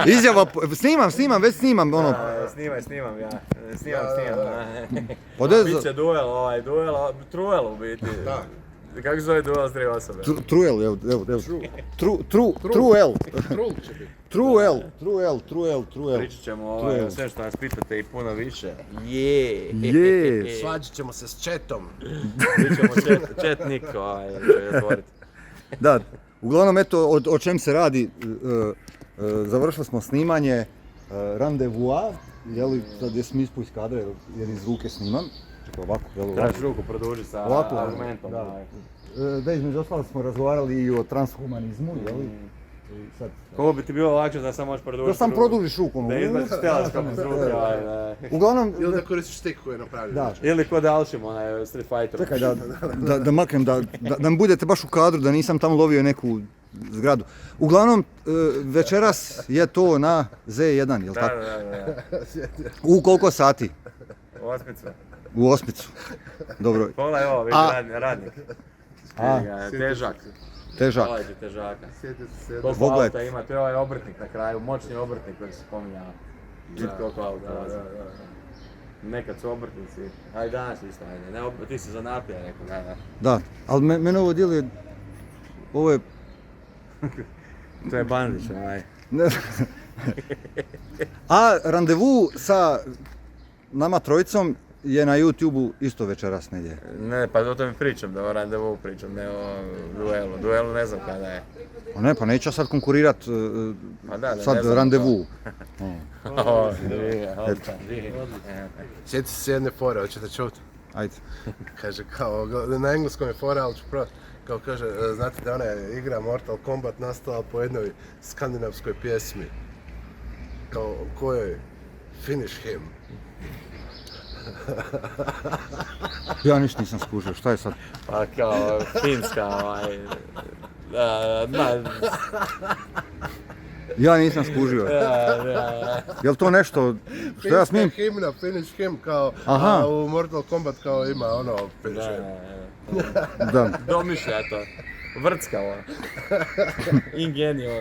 Izjava, snimam, već snimam, ono. Snimam ja. Biće duel, truel u biti. Da. Kako se zove duel s dvije osobe? Truel, evo. Truel. Trul će biti. Truel. Pričat ćemo sve što nas pitate i puno više. Svađat ćemo se s chatom. Pričamo chatnik, Da, uglavnom eto o čem se radi, završili smo snimanje Randevua, jeli, sad jesam ispao iz kadra jer iz ruke snimam. Čekaj, ovako, jel? Tražiš ruku, produži sa ovako, argumentom. Da, između ostalog smo razgovarali i o transhumanizmu, jeli? Koliko bi ti bilo lakše da sam možeš produžiti ruku? Da sam produžiš ruku. Da izbaciš teleskop iz ruke. Uglavnom... Ili da koristiš stik koji je napravio. Da. Ili kod Alšim, onaj Street Fighter. Čekaj, da maknem, da mi budete baš u kadru, da nisam tamo lovio neku zgradu. Uglavnom, večeras je to na Z1, jel tako? Da. U koliko sati? U 8. Dobro. Pogledaj ovo, vidi radnik. Težak. Hvala ti težaka. Koliko auta ima, to je ovaj obrtnik na kraju, moćni obrtnik koji se spominjao. Vidite koliko auta razi. Nekad su obrtnici, a i danas isto, ajde, ti si zanatija neko, Da, ali mene ovo djeluje, ovo je... To je Bandić, onaj. A Randevu sa nama trojicom je na YouTube-u isto večeras negdje. Ne, pa o tome pričam, da o Randevu pričam, ne o duelu. Duelu ne znam kada je. Pa neću sad konkurirat sad Randevu. Sjeti se jedne fore, hoćete čuti? Ajde. Kaže kao, na engleskom je fora, ali ću prvo, kao kaže, znate da ona igra Mortal Kombat nastala po jednoj skandinavskoj pjesmi. Kao, kojoj? Finish him. Ja ništa nisam skužio, šta je sad? Pa kao, finska, Ja nisam skužio. Jel to nešto što ja smijem? Finska himna, finish him, kao u Mortal Kombat kao ima ono finish him. Da. Domišlja to. Vrckavo. Ingenio.